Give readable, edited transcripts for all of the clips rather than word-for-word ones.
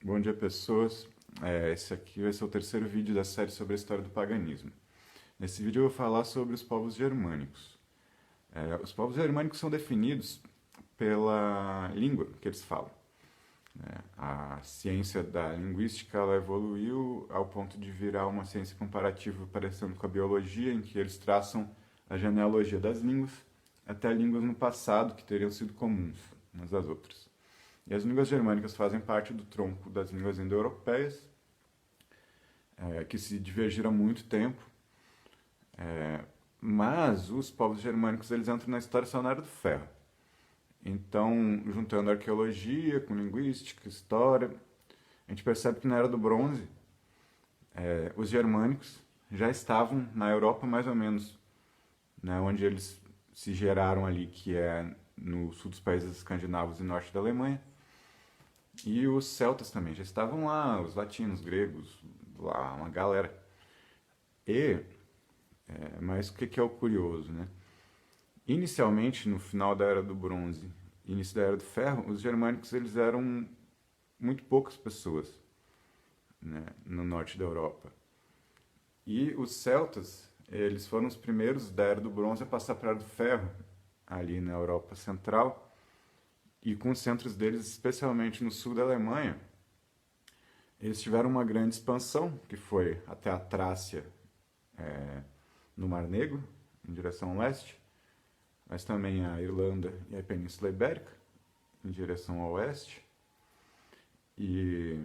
Bom dia, pessoas. Esse aqui vai ser o terceiro vídeo da série sobre a história do paganismo. Nesse vídeo eu vou falar sobre os povos germânicos. Os povos germânicos são definidos pela língua que eles falam. A ciência da linguística ela evoluiu ao ponto de virar uma ciência comparativa parecendo com a biologia, em que eles traçam a genealogia das línguas até línguas no passado que teriam sido comuns umas das outras. E as línguas germânicas fazem parte do tronco das línguas indo-europeias, que se divergiram há muito tempo, mas os povos germânicos eles entram na história só na Era do Ferro. Então, juntando arqueologia com linguística, história, a gente percebe que na Era do Bronze, os germânicos já estavam na Europa mais ou menos, né, onde eles se geraram ali, que é no sul dos países escandinavos e norte da Alemanha. E os celtas também já estavam lá, os latinos, gregos, lá, uma galera. Mas o que é o curioso, né? Inicialmente, no final da Era do Bronze, início da Era do Ferro, os germânicos eles eram muito poucas pessoas, né, no norte da Europa. E os celtas, eles foram os primeiros da Era do Bronze a passar para a Era do Ferro, ali na Europa Central, e com os centros deles, especialmente no sul da Alemanha, eles tiveram uma grande expansão, que foi até a Trácia, no Mar Negro, em direção leste, mas também a Irlanda e a Península Ibérica, em direção ao oeste. E,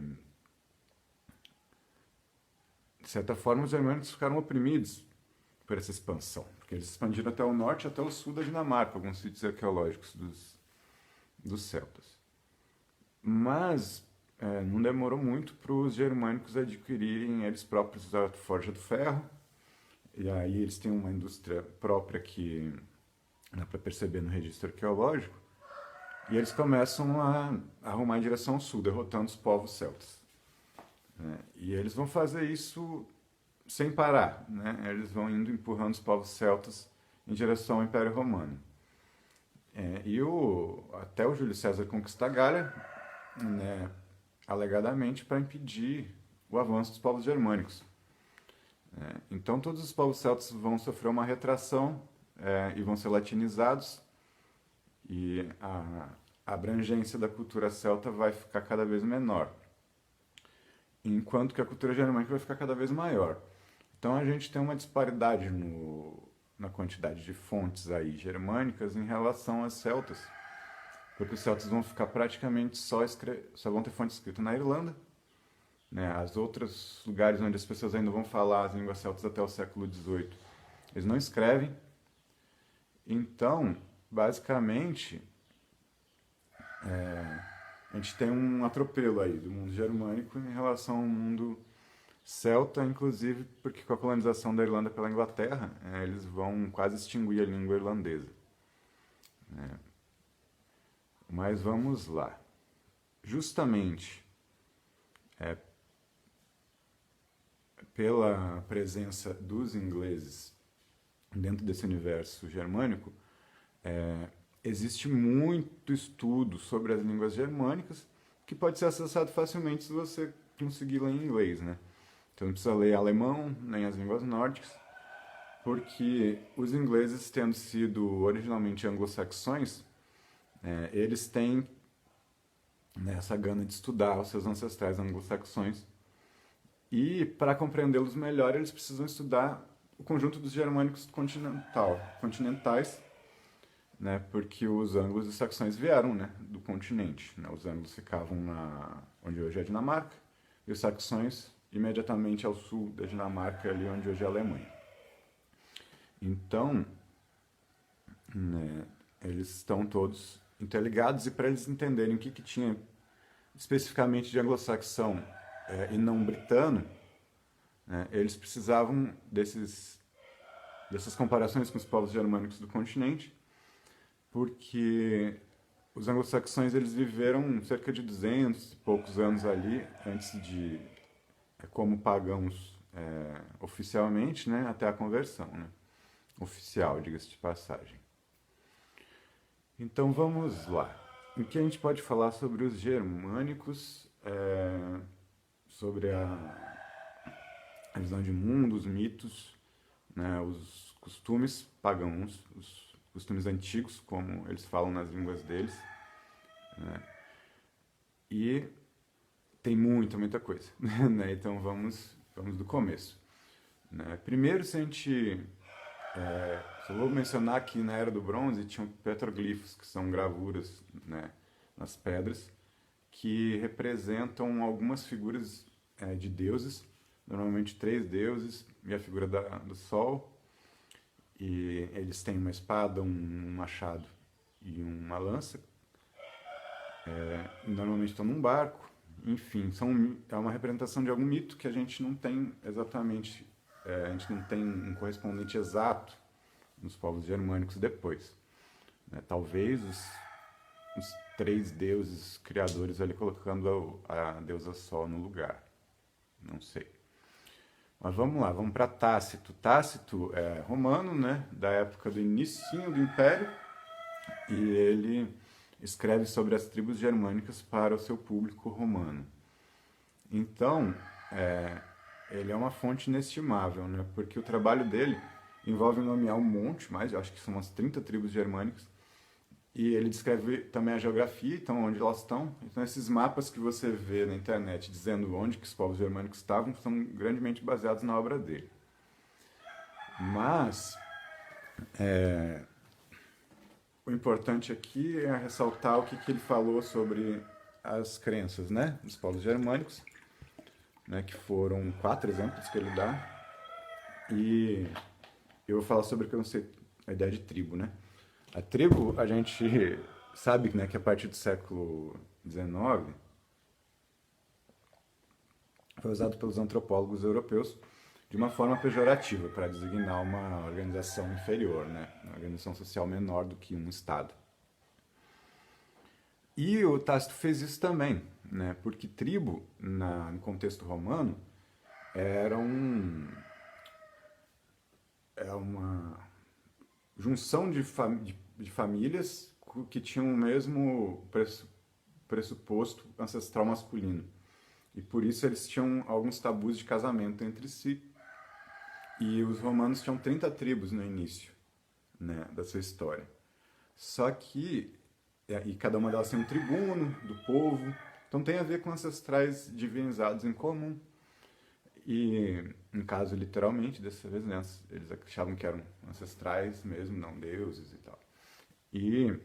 de certa forma, os germânicos ficaram oprimidos por essa expansão, porque eles expandiram até o norte e até o sul da Dinamarca, alguns sítios arqueológicos dos celtas. Mas não demorou muito para os germânicos adquirirem eles próprios a forja do ferro, e aí eles têm uma indústria própria que dá para perceber no registro arqueológico, e eles começam a arrumar em direção ao sul, derrotando os povos celtas. E eles vão fazer isso sem parar, né? Eles vão indo empurrando os povos celtas em direção ao Império Romano. Até o Júlio César conquista a Gália, né, alegadamente para impedir o avanço dos povos germânicos. Então todos os povos celtas vão sofrer uma retração e vão ser latinizados, e a abrangência da cultura celta vai ficar cada vez menor, enquanto que a cultura germânica vai ficar cada vez maior. Então a gente tem uma disparidade na quantidade de fontes aí germânicas em relação às celtas, porque os celtas vão ficar praticamente só vão ter fonte escrita na Irlanda, né? As outros lugares onde as pessoas ainda vão falar as línguas celtas até o século XVIII, eles não escrevem. Então, basicamente, a gente tem um atropelo aí do mundo germânico em relação ao mundo celta, inclusive porque com a colonização da Irlanda pela Inglaterra, eles vão quase extinguir a língua irlandesa. Mas vamos lá. Justamente pela presença dos ingleses dentro desse universo germânico, existe muito estudo sobre as línguas germânicas que pode ser acessado facilmente se você conseguir ler em inglês, né? Então não precisa ler alemão, nem as línguas nórdicas, porque os ingleses, tendo sido originalmente anglo-saxões, eles têm, né, essa gana de estudar os seus ancestrais anglo-saxões, e para compreendê-los melhor eles precisam estudar o conjunto dos germânicos continentais, né, porque os anglos e saxões vieram, né, do continente, né? Os anglos ficavam onde hoje é a Dinamarca, e os saxões imediatamente ao sul da Dinamarca, ali onde hoje é a Alemanha. Então, né, eles estão todos interligados, e para eles entenderem o que tinha especificamente de anglo-saxão e não britano, né, eles precisavam dessas comparações com os povos germânicos do continente, porque os anglo-saxões eles viveram cerca de 200 e poucos anos ali, antes de, como pagãos oficialmente, né, até a conversão, né, oficial, diga-se de passagem. Então vamos lá. O que a gente pode falar sobre os germânicos sobre a visão de mundo, os mitos, né, os costumes pagãos, os costumes antigos, como eles falam nas línguas deles, né? E tem muita coisa, né? Então vamos do começo, né? Primeiro, se a gente só vou mencionar que na Era do Bronze tinham petroglifos, que são gravuras, né, nas pedras, que representam algumas figuras de deuses, normalmente três deuses, e a figura do Sol, e eles têm uma espada, um machado e uma lança, normalmente estão num barco, enfim, é uma representação de algum mito que a gente não tem exatamente, a gente não tem um correspondente exato nos povos germânicos depois, né? Talvez os três deuses criadores ali colocando a deusa Sol no lugar, não sei. Mas vamos lá, vamos para Tácito. Tácito é romano, né, da época do início do Império, e ele escreve sobre as tribos germânicas para o seu público romano. Então, ele é uma fonte inestimável, né, porque o trabalho dele envolve nomear um monte, mas eu acho que são umas 30 tribos germânicas, e ele descreve também a geografia, então onde elas estão. Então esses mapas que você vê na internet dizendo onde que os povos germânicos estavam são grandemente baseados na obra dele. Mas o importante aqui é ressaltar o que ele falou sobre as crenças, né, dos povos germânicos, né, que foram 4 exemplos que ele dá. E eu vou falar sobre o conceito, a ideia de tribo, né? A tribo, a gente sabe, né, que a partir do século XIX foi usado pelos antropólogos europeus de uma forma pejorativa para designar uma organização inferior, né, uma organização social menor do que um Estado. E o Tácito fez isso também, né, porque tribo, no contexto romano, era uma junção de famílias que tinham o mesmo pressuposto ancestral masculino. E por isso eles tinham alguns tabus de casamento entre si. E os romanos tinham 30 tribos no início, né, da sua história. Só que, e cada uma delas tem um tribuno do povo, então tem a ver com ancestrais divinizados em comum. E, no caso, literalmente, dessa vez, né, eles achavam que eram ancestrais mesmo, não deuses e tal. E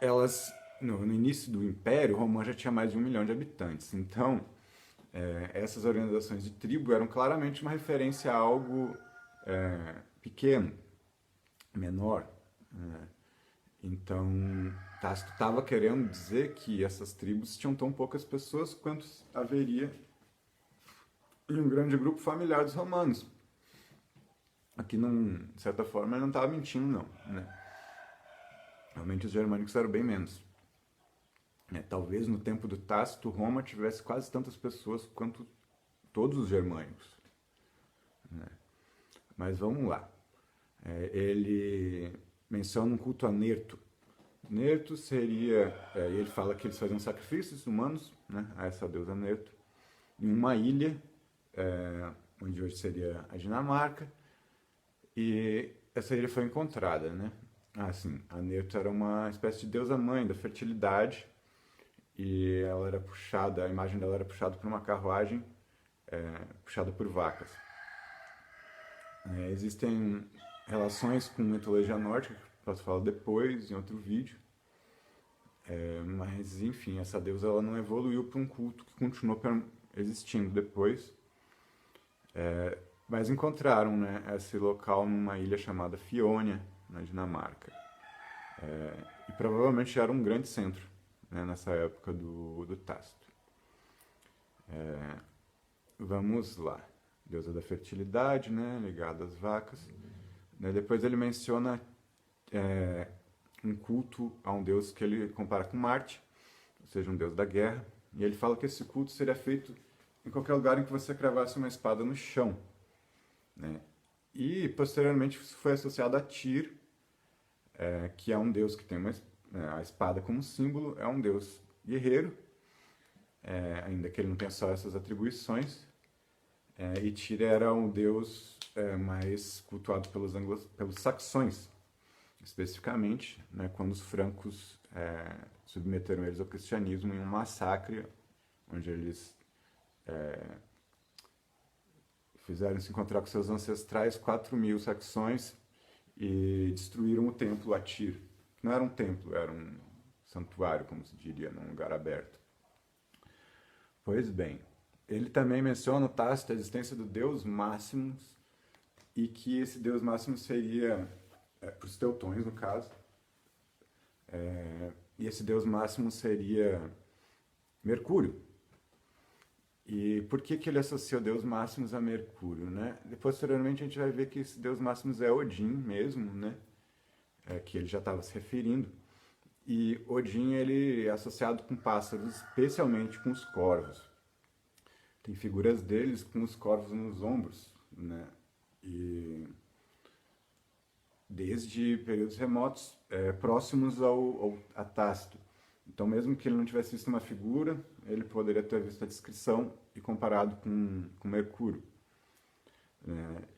elas, no início do Império, Roma já tinha mais de 1 milhão de habitantes. Então, essas organizações de tribo eram claramente uma referência a algo pequeno, menor, né? Então, Tácito estava querendo dizer que essas tribos tinham tão poucas pessoas quanto haveria em um grande grupo familiar dos romanos. Aqui, de certa forma, ele não estava mentindo, não, né? Realmente os germânicos eram bem menos. Talvez no tempo do Tácito, Roma tivesse quase tantas pessoas quanto todos os germânicos, né? Mas vamos lá. Ele menciona um culto a Nerto. Nerto seria, ele fala que eles faziam sacrifícios humanos, né, a essa deusa Nerto, em uma ilha, onde hoje seria a Dinamarca, e essa ilha foi encontrada, né? Assim, a Nerto era uma espécie de deusa mãe da fertilidade, e ela era puxada, a imagem dela era puxada por uma carruagem puxada por vacas. Existem relações com mitologia nórdica, que eu posso falar depois, em outro vídeo. Mas, enfim, essa deusa ela não evoluiu para um culto que continuou existindo depois. Mas encontraram, né, esse local numa ilha chamada Fiônia, na Dinamarca. E provavelmente era um grande centro, né, nessa época do Tácito. Vamos lá. Deusa da fertilidade, né, ligada às vacas. Depois ele menciona um culto a um deus que ele compara com Marte, ou seja, um deus da guerra. E ele fala que esse culto seria feito em qualquer lugar em que você cravasse uma espada no chão, né? E, posteriormente, isso foi associado a Tyr, que é um deus que tem a espada como símbolo, é um deus guerreiro, ainda que ele não tenha só essas atribuições. E Tyr era um deus mais cultuado pelos saxões, especificamente, né, quando os francos submeteram eles ao cristianismo em um massacre, onde eles fizeram se encontrar com seus ancestrais 4.000 saxões e destruíram o templo a Tyr. Não era um templo, era um santuário, como se diria, num lugar aberto. Pois bem, ele também menciona no Tácito a existência do Deus Máximos e que esse Deus Máximo seria, para os teutões no caso, e esse Deus Máximo seria Mercúrio. E por que ele associa o Deus Máximos a Mercúrio, né? Posteriormente a gente vai ver que esse Deus Máximos é Odin mesmo, né? Que ele já estava se referindo. E Odin ele é associado com pássaros, especialmente com os corvos. Tem figuras deles com os corvos nos ombros, né? E desde períodos remotos, próximos a Tácito. Então, mesmo que ele não tivesse visto uma figura, ele poderia ter visto a descrição e comparado com Mercúrio.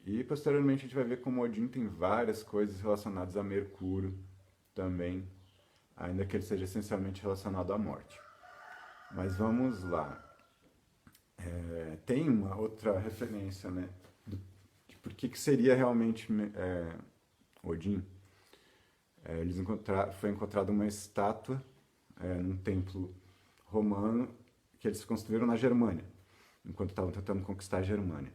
E posteriormente a gente vai ver como Odin tem várias coisas relacionadas a Mercúrio também, ainda que ele seja essencialmente relacionado à morte. Mas vamos lá. Tem uma outra referência, né, de por que seria realmente Odin. Foi encontrada uma estátua num templo romano que eles construíram na Germânia, enquanto estavam tentando conquistar a Germânia.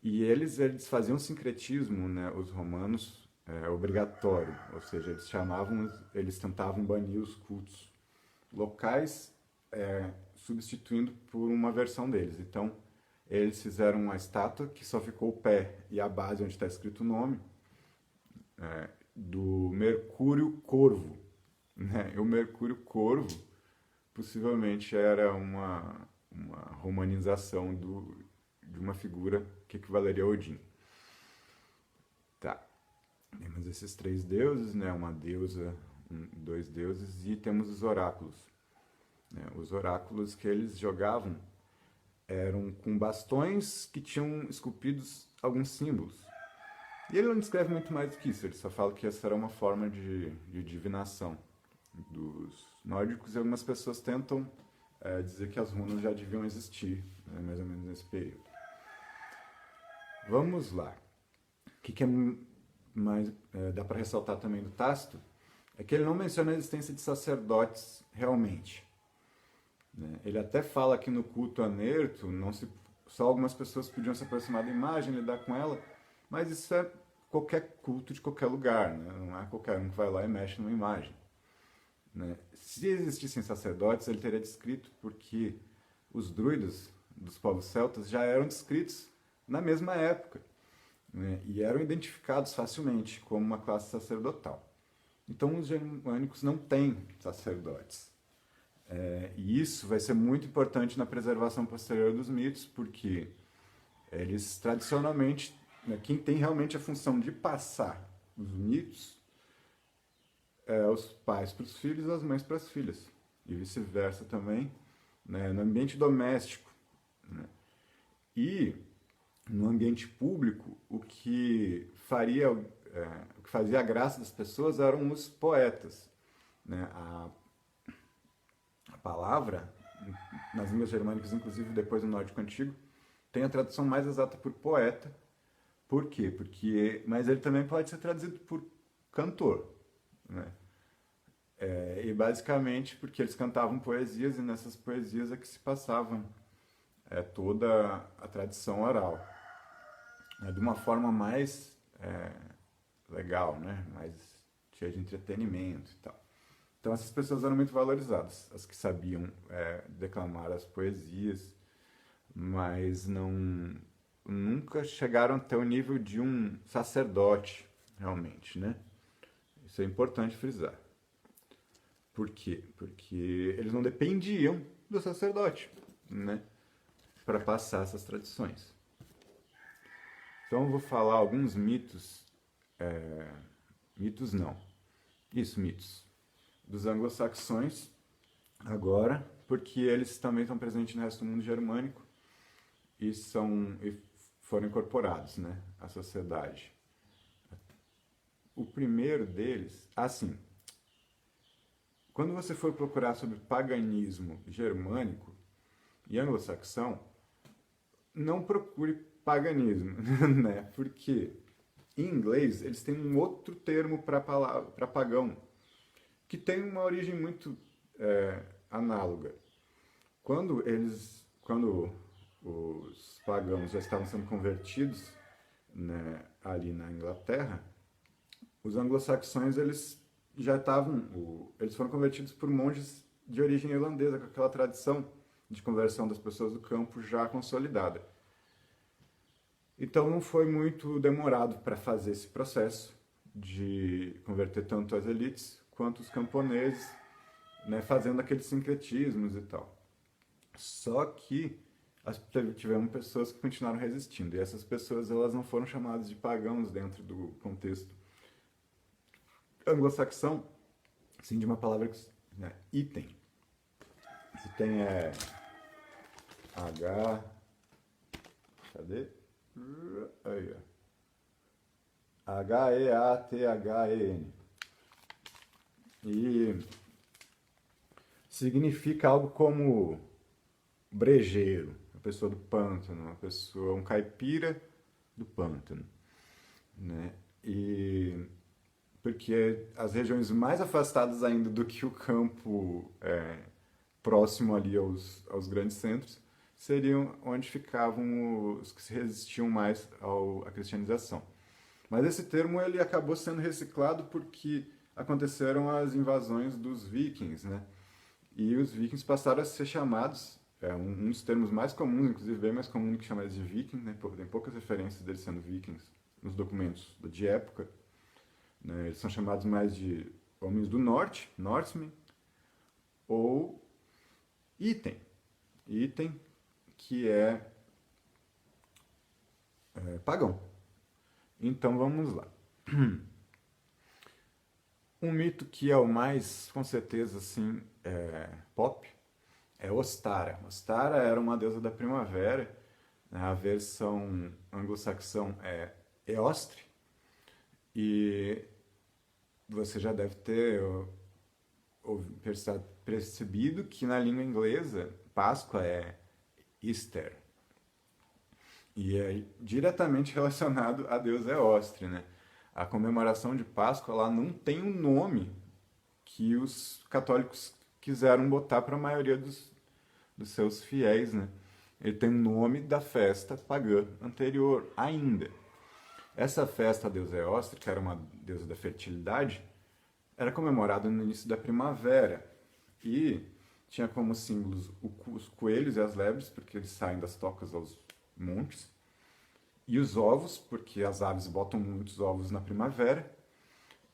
E eles faziam sincretismo, né, os romanos, obrigatório, ou seja, eles tentavam banir os cultos locais, substituindo por uma versão deles. Então, eles fizeram uma estátua que só ficou o pé e a base onde está escrito o nome, do Mercúrio Corvo. Né? E o Mercúrio Corvo possivelmente era uma romanização de uma figura que equivaleria a Odin. Tá. Temos esses 3 deuses, né? Uma deusa, 2 deuses, e temos os oráculos. Os oráculos que eles jogavam eram com bastões que tinham esculpidos alguns símbolos. E ele não descreve muito mais do que isso, ele só fala que essa era uma forma de divinação dos nórdicos, e algumas pessoas tentam dizer que as runas já deviam existir, né, mais ou menos nesse período. Vamos lá. O que mais dá para ressaltar também do Tácito é que ele não menciona a existência de sacerdotes realmente. Né? Ele até fala que no culto a Nerto, só algumas pessoas podiam se aproximar da imagem, lidar com ela, mas isso é qualquer culto de qualquer lugar, né? Não é qualquer um que vai lá e mexe numa imagem. Né? Se existissem sacerdotes, ele teria descrito porque os druidas dos povos celtas já eram descritos na mesma época, né? E eram identificados facilmente como uma classe sacerdotal. Então os germânicos não têm sacerdotes. E isso vai ser muito importante na preservação posterior dos mitos, porque eles tradicionalmente, né, quem tem realmente a função de passar os mitos os pais para os filhos e as mães para as filhas, e vice-versa também, né, no ambiente doméstico. Né? E no ambiente público, o que fazia a graça das pessoas eram os poetas. Né? A palavra, nas línguas germânicas, inclusive depois no nórdico antigo, tem a tradução mais exata por poeta. Por quê? Mas ele também pode ser traduzido por cantor. Né? E basicamente porque eles cantavam poesias, e nessas poesias é que se passavam toda a tradição oral. De uma forma mais legal, né? Mais cheia de entretenimento e tal. Então essas pessoas eram muito valorizadas, as que sabiam declamar as poesias, mas nunca chegaram até o nível de um sacerdote, realmente, né? Isso é importante frisar. Por quê? Porque eles não dependiam do sacerdote, né? Para passar essas tradições. Então eu vou falar alguns mitos, mitos. Dos anglo-saxões agora, porque eles também estão presentes no resto do mundo germânico e foram incorporados, né, à sociedade. O primeiro deles, assim, quando você for procurar sobre paganismo germânico e anglo-saxão, não procure paganismo, né? Porque em inglês eles têm um outro termo para pagão, que tem uma origem muito análoga. Quando os pagãos já estavam sendo convertidos, né, ali na Inglaterra, os anglo-saxões eles foram convertidos por monges de origem irlandesa, com aquela tradição de conversão das pessoas do campo já consolidada. Então não foi muito demorado para fazer esse processo de converter tanto as elites quanto os camponeses, né, fazendo aqueles sincretismos e tal. Só que tivemos pessoas que continuaram resistindo, e essas pessoas elas não foram chamadas de pagãos dentro do contexto anglo-saxão, sim, de uma palavra que, né, item. Item é H, cadê? Aí, ó. H-E-A-T-H-E-N. E significa algo como brejeiro, uma pessoa do pântano, um caipira do pântano, né? E porque as regiões mais afastadas ainda do que o campo próximo ali aos grandes centros seriam onde ficavam os que se resistiam mais à cristianização. Mas esse termo ele acabou sendo reciclado porque aconteceram as invasões dos vikings, né? E os vikings passaram a ser chamados, um dos termos mais comuns, inclusive bem mais comum do que chamar eles de viking, né? Tem poucas referências deles sendo vikings nos documentos de época, né? Eles são chamados mais de homens do norte, Norsemen, ou item. Item que é pagão. Então vamos lá. Um mito que é o mais, com certeza, assim, pop, é Ostara. Ostara era uma deusa da primavera, né? A versão anglo-saxão é Eostre, e você já deve ter percebido que na língua inglesa Páscoa é Easter. E é diretamente relacionado a Deus Eostre, né? A comemoração de Páscoa lá não tem um nome que os católicos quiseram botar para a maioria dos seus fiéis, né? Ele tem o nome da festa pagã anterior ainda. Essa festa a Deus Eostre, que era uma deusa da fertilidade, era comemorada no início da primavera e tinha como símbolos os coelhos e as lebres, porque eles saem das tocas aos montes, e os ovos, porque as aves botam muitos ovos na primavera,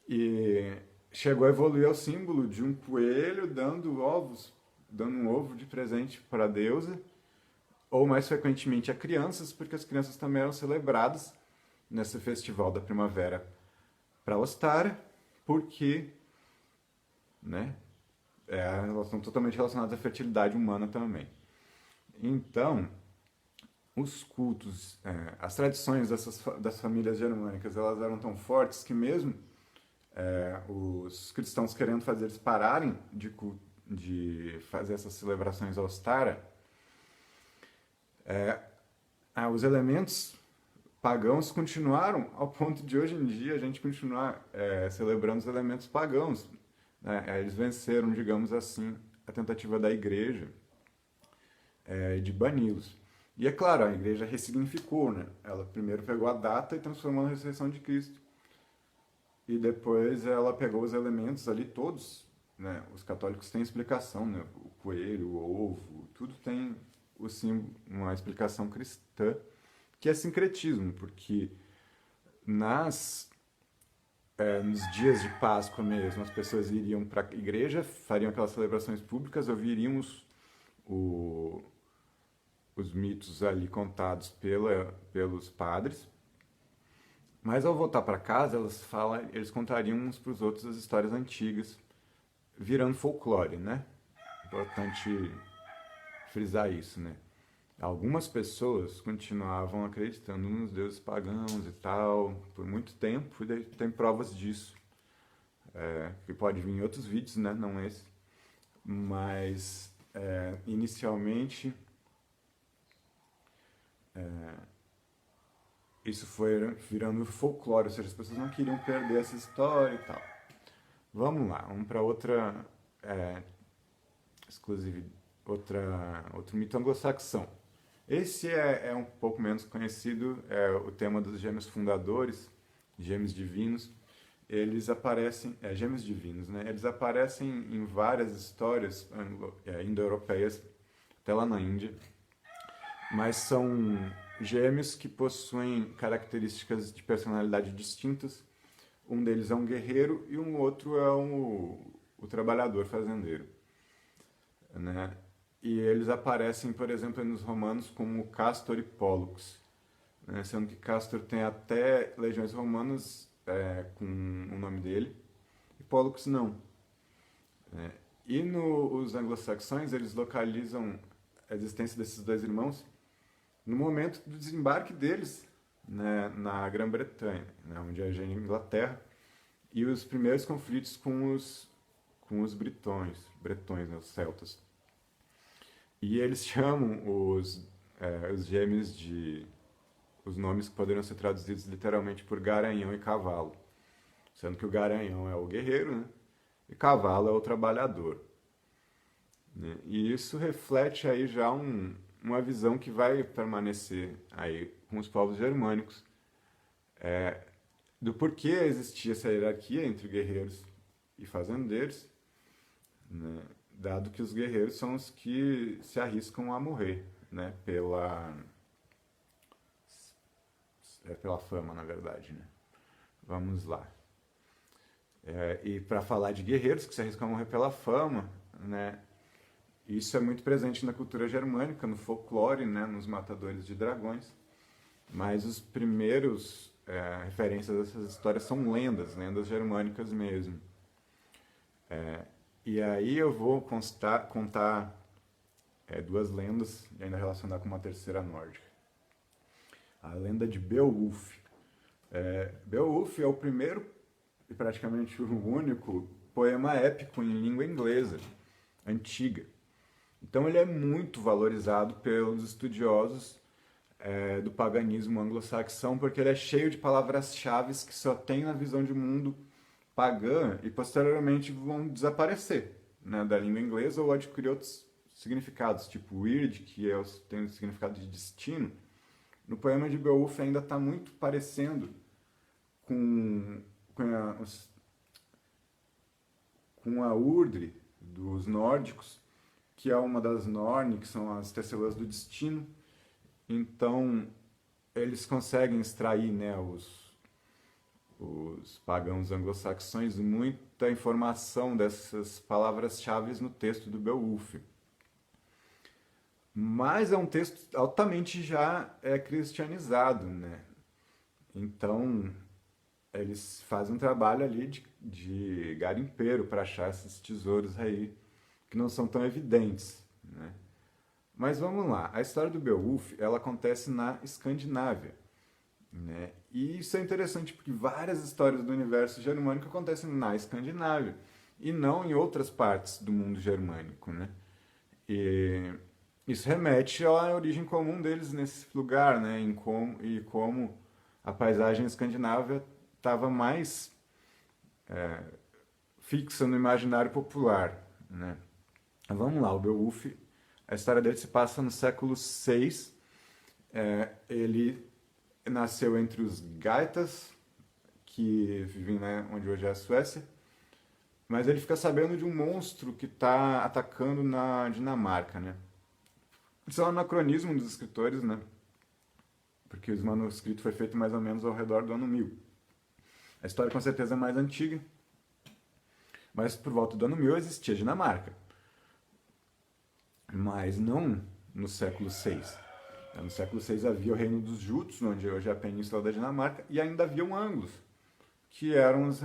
e chegou a evoluir ao símbolo de um coelho dando um ovo de presente para a deusa, ou mais frequentemente a crianças, porque as crianças também eram celebradas nesse festival da primavera para Ostara, porque, né, elas estão totalmente relacionadas à fertilidade humana também. Então, os cultos, as tradições das famílias germânicas, elas eram tão fortes que mesmo os cristãos querendo fazer eles pararem de fazer essas celebrações Ostara, os elementos pagãos continuaram ao ponto de hoje em dia a gente continuar celebrando os elementos pagãos, né? Eles venceram, digamos assim, a tentativa da igreja de bani-los. E é claro, a igreja ressignificou, né? Ela primeiro pegou a data e transformou na ressurreição de Cristo. E depois ela pegou os elementos ali todos, né? Os católicos têm explicação, né? O coelho, o ovo, tudo tem uma explicação cristã, que é sincretismo, porque nos dias de Páscoa mesmo, as pessoas iriam para a igreja, fariam aquelas celebrações públicas, ouviriam os mitos ali contados pelos padres, mas ao voltar para casa, eles contariam uns para os outros as histórias antigas, virando folclore, né? importante frisar isso, né? Algumas pessoas continuavam acreditando nos deuses pagãos e tal, por muito tempo, e tem provas disso, que pode vir em outros vídeos, né? Não esse. Mas, inicialmente, isso foi virando folclore, ou seja, as pessoas não queriam perder essa história e tal. Vamos lá, vamos para outra outro mito anglo-saxão. Esse é um pouco menos conhecido, é o tema dos gêmeos fundadores, gêmeos divinos. Eles aparecem, gêmeos divinos, né? Eles aparecem em várias histórias indo-europeias, até lá na Índia, mas são gêmeos que possuem características de personalidade distintas. Um deles é um guerreiro e um outro é o trabalhador fazendeiro, né? E eles aparecem, por exemplo, nos romanos como Castor e Pólux, né? Sendo que Castor tem até legiões romanas com o nome dele, e Pólux não. E os anglo-saxões, eles localizam a existência desses dois irmãos no momento do desembarque deles, né, na Grã-Bretanha, né, onde é a Inglaterra, e os primeiros conflitos com os bretões, né, os celtas. E eles chamam os gêmeos de... os nomes que poderiam ser traduzidos literalmente por Garanhão e Cavalo, sendo que o Garanhão é o guerreiro, né, e Cavalo é o trabalhador, né? E isso reflete aí já uma visão que vai permanecer aí com os povos germânicos, do porquê existia essa hierarquia entre guerreiros e fazendeiros, né? Dado que os guerreiros são os que se arriscam a morrer, né? Pela fama, na verdade, né? Vamos lá. E para falar de guerreiros que se arriscam a morrer pela fama, né? Isso é muito presente na cultura germânica, no folclore, né? Nos matadores de dragões. Mas os primeiros referências dessas histórias são lendas germânicas mesmo. E aí eu vou contar duas lendas, e ainda relacionar com uma terceira nórdica. A lenda de Beowulf. Beowulf é o primeiro e praticamente o único poema épico em língua inglesa, antiga. Então ele é muito valorizado pelos estudiosos do paganismo anglo-saxão, porque ele é cheio de palavras-chave que só tem na visão de mundo pagã e posteriormente vão desaparecer, né, da língua inglesa ou adquirir outros significados, tipo weird, que tem o significado de destino. No poema de Beowulf ainda está muito parecendo com a Urdri dos nórdicos, que é uma das Norne, que são as tecelãs do destino. Então eles conseguem extrair, né, os pagãos anglo-saxões, muita informação dessas palavras-chave no texto do Beowulf. Mas é um texto altamente já cristianizado, né? Então eles fazem um trabalho ali de garimpeiro para achar esses tesouros aí que não são tão evidentes, né? Mas vamos lá, a história do Beowulf, ela acontece na Escandinávia, né? E isso é interessante porque várias histórias do universo germânico acontecem na Escandinávia e não em outras partes do mundo germânico, né? E isso remete à origem comum deles nesse lugar, né? E como a paisagem escandinava estava mais fixa no imaginário popular, né? Vamos lá, o Beowulf, a história dele se passa no século VI. Ele nasceu entre os Gaitas, que vivem, né, onde hoje é a Suécia, mas ele fica sabendo de um monstro que está atacando na Dinamarca, né? Isso é um anacronismo dos escritores, né? Porque o manuscrito foi feito mais ou menos ao redor do ano 1000. A história com certeza é mais antiga, mas por volta do ano 1000 existia a Dinamarca. Mas não no século VI. No século VI havia o reino dos Jutos, onde hoje é a península da Dinamarca, e ainda haviam anglos, que eram os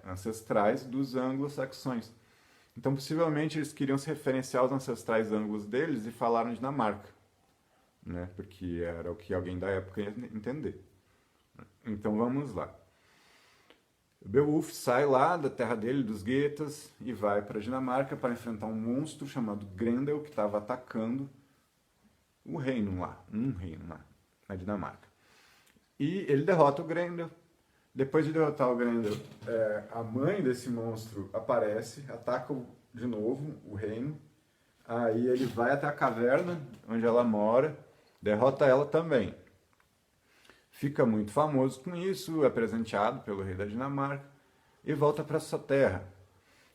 ancestrais dos anglo-saxões. Então, possivelmente, eles queriam se referenciar aos ancestrais ângulos deles e falaram Dinamarca, né? Porque era o que alguém da época ia entender. Então, vamos lá. Beowulf sai lá da terra dele, dos Getas, e vai para a Dinamarca para enfrentar um monstro chamado Grendel, que estava atacando o reino lá, um reino lá, na Dinamarca. E ele derrota o Grendel. Depois de derrotar o Grendel, a mãe desse monstro aparece, ataca de novo o reino. Aí ele vai até a caverna onde ela mora, derrota ela também. Fica muito famoso com isso, é presenteado pelo rei da Dinamarca e volta para sua terra.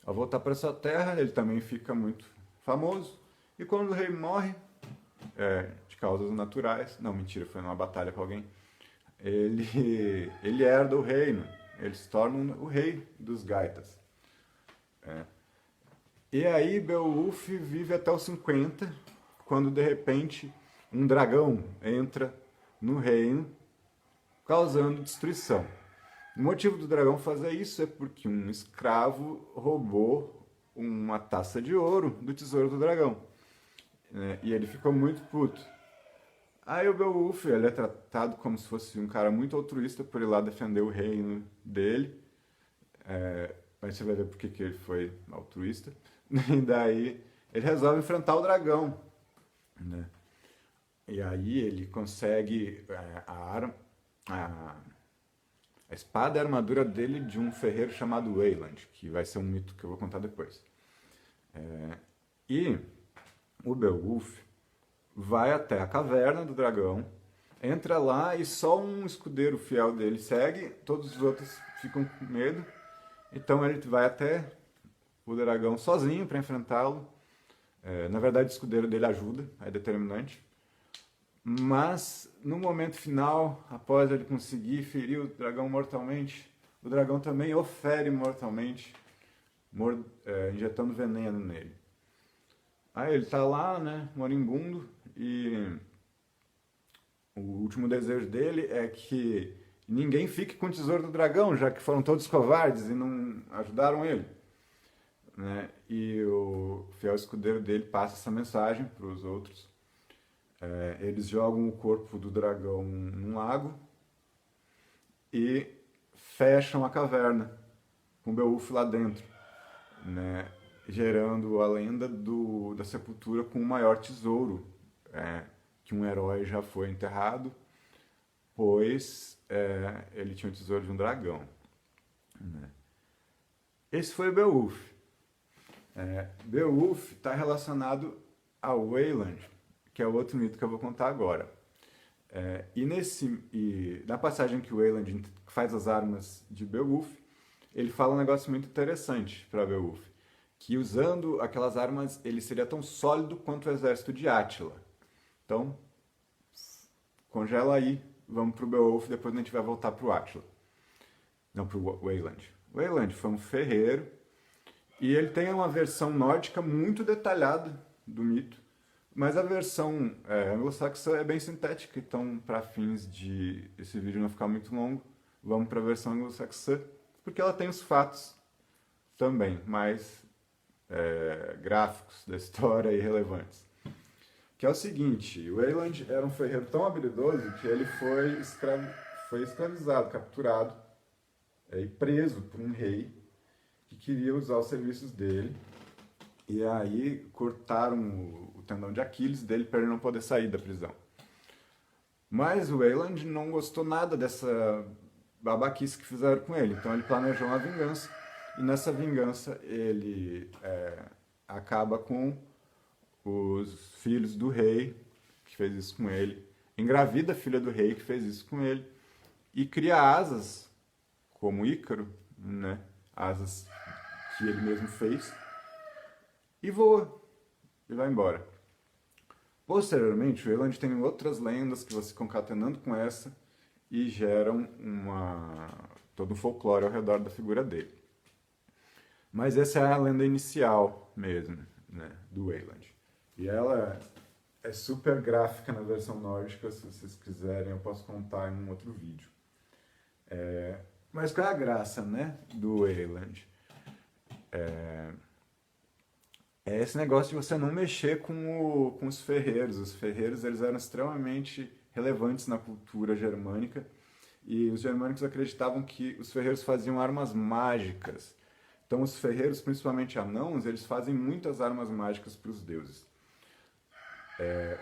Ao voltar para sua terra, ele também fica muito famoso. E quando o rei morre, de causas naturais, não, mentira, foi numa batalha com alguém, ele herda o reino, ele se torna o rei dos Gaitas. E aí Beowulf vive até os 50, quando de repente um dragão entra no reino, causando destruição. O motivo do dragão fazer isso é porque um escravo roubou uma taça de ouro do tesouro do dragão. E ele ficou muito puto. Aí o Beowulf, ele é tratado como se fosse um cara muito altruísta por ir lá defender o reino dele. Mas você vai ver por que ele foi altruísta. E daí ele resolve enfrentar o dragão. Né? E aí ele consegue a espada e a armadura dele de um ferreiro chamado Wayland, que vai ser um mito que eu vou contar depois. E o Beowulf vai até a caverna do dragão, entra lá e só um escudeiro fiel dele segue, todos os outros ficam com medo. Então ele vai até o dragão sozinho para enfrentá-lo. Na verdade, o escudeiro dele ajuda, é determinante. Mas no momento final, após ele conseguir ferir o dragão mortalmente, o dragão também o fere mortalmente, injetando veneno nele. Aí ele tá lá, né, moribundo, e o último desejo dele é que ninguém fique com o tesouro do dragão, já que foram todos covardes e não ajudaram ele. Né? E o fiel escudeiro dele passa essa mensagem para os outros. Eles jogam o corpo do dragão num lago e fecham a caverna com Beowulf lá dentro, né? Gerando a lenda da sepultura com o maior tesouro que um herói já foi enterrado, pois ele tinha o tesouro de um dragão. Né? Esse foi Beowulf. Beowulf está relacionado ao Wayland, que é o outro mito que eu vou contar agora. E na passagem que o Wayland faz as armas de Beowulf, ele fala um negócio muito interessante para Beowulf, que usando aquelas armas ele seria tão sólido quanto o exército de Átila. Então, congela aí, vamos pro Beowulf, depois a gente vai voltar pro Átila. Não, pro Wayland. O Wayland foi um ferreiro e ele tem uma versão nórdica muito detalhada do mito, mas a versão anglo-saxã é bem sintética, então para fins de esse vídeo não ficar muito longo, vamos para a versão anglo-saxã, porque ela tem os fatos também, mais gráficos da história e relevantes. Que é o seguinte, o Wayland era um ferreiro tão habilidoso que ele foi escravizado, capturado e preso por um rei que queria usar os serviços dele. E aí cortaram o tendão de Aquiles dele para ele não poder sair da prisão. Mas o Wayland não gostou nada dessa babaquice que fizeram com ele, então ele planejou uma vingança. E nessa vingança ele acaba com os filhos do rei, que fez isso com ele, engravida a filha do rei, que fez isso com ele, e cria asas, como Ícaro, né? Asas que ele mesmo fez, e voa, e vai embora. Posteriormente, o Wayland tem outras lendas que vão se concatenando com essa e geram todo um folclore ao redor da figura dele. Mas essa é a lenda inicial mesmo, né, do Wayland. E ela é super gráfica na versão nórdica, se vocês quiserem eu posso contar em um outro vídeo. Mas qual é a graça, né, do Wayland? é esse negócio de você não mexer com os ferreiros. Os ferreiros eles eram extremamente relevantes na cultura germânica e os germânicos acreditavam que os ferreiros faziam armas mágicas. Então os ferreiros, principalmente anãos, eles fazem muitas armas mágicas para os deuses.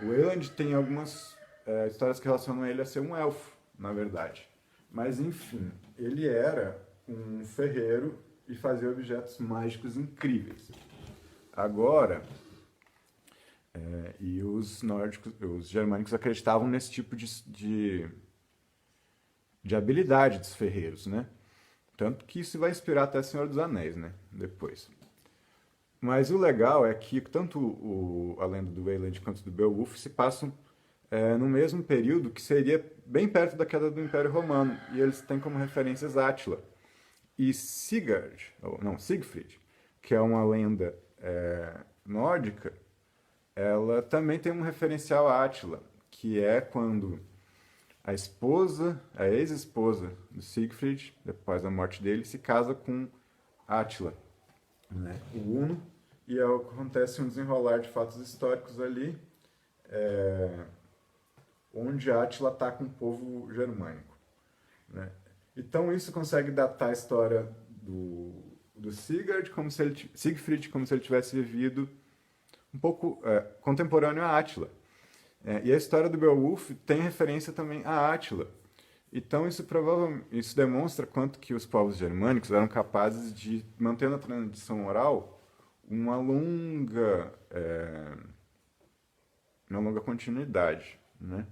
O Wayland tem algumas histórias que relacionam ele a ser um elfo, na verdade. Mas enfim, ele era um ferreiro e fazia objetos mágicos incríveis. Agora, e os nórdicos, os germânicos acreditavam nesse tipo de habilidade dos ferreiros, né? Tanto que isso vai inspirar até Senhor dos Anéis, né? Depois. Mas o legal é que tanto a lenda do Wayland quanto do Beowulf se passam no mesmo período que seria bem perto da queda do Império Romano. E eles têm como referências Átila e Sigurd, ou não, Siegfried, que é uma lenda nórdica, ela também tem um referencial a Átila, que é quando a ex-esposa do Siegfried, depois da morte dele, se casa com Átila, né? O Huno, e acontece um desenrolar de fatos históricos ali, onde Átila ataca um povo germânico, né? Então isso consegue datar a história do Sigurd Siegfried como se ele tivesse vivido um pouco contemporâneo a Átila. E a história do Beowulf tem referência também a Átila. Então isso demonstra quanto que os povos germânicos eram capazes de manter na tradição oral uma longa continuidade, né?